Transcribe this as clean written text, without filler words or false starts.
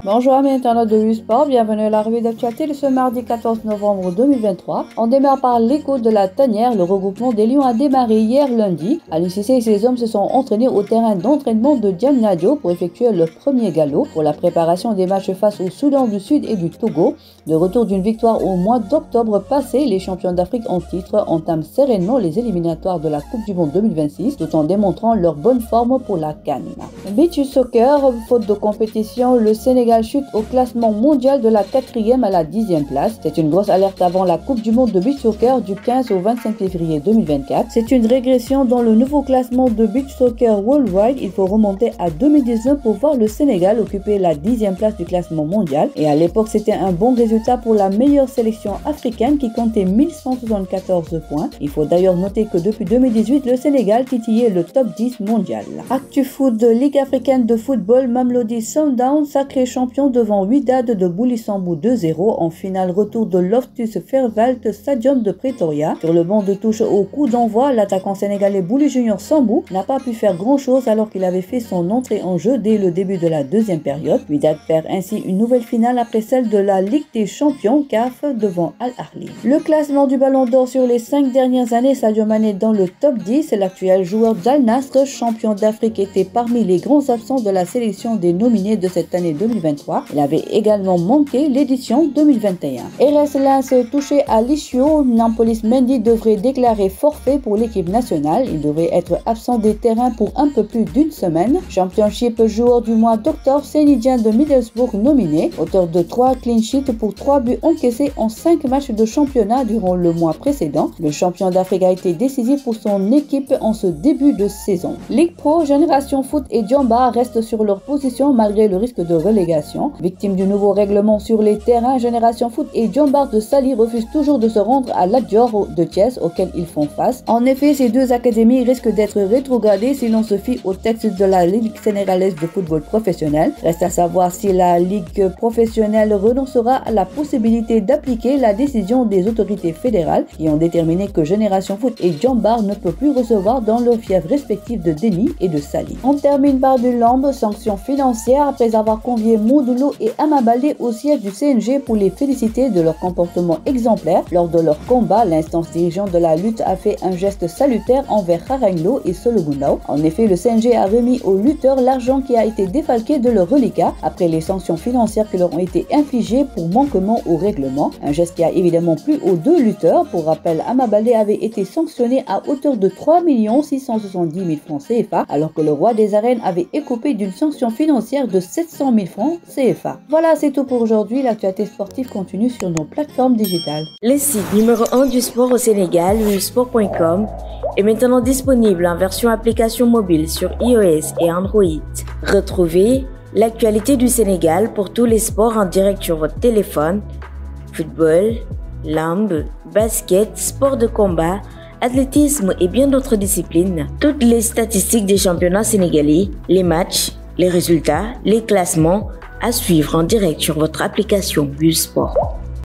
Bonjour amis internautes de U-Sport, bienvenue à la revue d'actualité de ce mardi 14 novembre 2023. On démarre par l'écho de la tanière. Le regroupement des Lions a démarré hier lundi. Aliou Cissé et ses hommes se sont entraînés au terrain d'entraînement de Diamniadio pour effectuer le premier galop pour la préparation des matchs face au Soudan du Sud et du Togo. De retour d'une victoire au mois d'octobre passé, les champions d'Afrique en titre entament sereinement les éliminatoires de la Coupe du Monde 2026 tout en démontrant leur bonne forme pour la CAN. Beach soccer, faute de compétition, le Sénégal chute au classement mondial de la 4e à la 10e place. C'est une grosse alerte avant la Coupe du Monde de beach soccer du 15 au 25 février 2024. C'est une régression dans le nouveau classement de beach soccer worldwide. Il faut remonter à 2019 pour voir le Sénégal occuper la 10e place du classement mondial. Et à l'époque, c'était un bon résultat pour la meilleure sélection africaine qui comptait 1174 points. Il faut d'ailleurs noter que depuis 2018, le Sénégal titillait le top 10 mondial. Actu foot de Ligue africaine de football, Mamelodi Sundowns sacré champion devant Wydad de Boulissambo 2-0 en finale retour de Loftus Versfeld Stadium de Pretoria. Sur le banc de touche au coup d'envoi, l'attaquant sénégalais Bouli Junior Sambou n'a pas pu faire grand chose alors qu'il avait fait son entrée en jeu dès le début de la deuxième période. Wydad perd ainsi une nouvelle finale après celle de la Ligue des champions CAF devant Al Ahly. Le classement du Ballon d'Or sur les 5 dernières années, Sadio Mané dans le top 10. L'actuel joueur d'Al Nassr, champion d'Afrique, était parmi les grands absents de la sélection des nominés de cette année 2023. Il avait également manqué l'édition 2021. RS Lens touché à l'ischio, Nampalys Mendy devrait déclarer forfait pour l'équipe nationale. Il devrait être absent des terrains pour un peu plus d'une semaine. Championship joueur du mois d'octobre, Sénidien de Middlesbrough nominé, auteur de 3 clean sheets pour 3 buts encaissés en 5 matchs de championnat durant le mois précédent. Le champion d'Afrique a été décisif pour son équipe en ce début de saison. Ligue Pro, Génération Foot et Djamba restent sur leur position malgré le risque de relégation. Victime du nouveau règlement sur les terrains, Génération Foot et Djamba de Sali refusent toujours de se rendre à l'Adior de Thiès auquel ils font face. En effet, ces deux académies risquent d'être rétrogradées si l'on se fie au texte de la Ligue sénégalaise de football professionnel. Reste à savoir si la Ligue professionnelle renoncera à la possibilité d'appliquer la décision des autorités fédérales qui ont déterminé que Génération Foot et Djamba ne peuvent plus recevoir dans leurs fiefs respectifs de Déni et de Sali. On termine par du lambe, sanctions financières après avoir convié Modulo et Ama Baldé au siège du CNG pour les féliciter de leur comportement exemplaire lors de leur combat. L'instance dirigeante de la lutte a fait un geste salutaire envers Haranglo et Sologundao. En effet, le CNG a remis aux lutteurs l'argent qui a été défalqué de leur reliquat après les sanctions financières qui leur ont été infligées pour manquement au règlement. Un geste qui a évidemment plu aux deux lutteurs. Pour rappel, Ama Baldé avait été sanctionné à hauteur de 3 670 000 francs CFA alors que le roi des arènes avait écopé d'une sanction financière de 700 000 francs CFA. Voilà, c'est tout pour aujourd'hui. L'actualité sportive continue sur nos plateformes digitales. Le site numéro 1 du sport au Sénégal, usport.com, est maintenant disponible en version application mobile sur iOS et Android. Retrouvez l'actualité du Sénégal pour tous les sports en direct sur votre téléphone: football, lambe, basket, sport de combat, athlétisme et bien d'autres disciplines. Toutes les statistiques des championnats sénégalais, les matchs, les résultats, les classements à suivre en direct sur votre application U-Sport.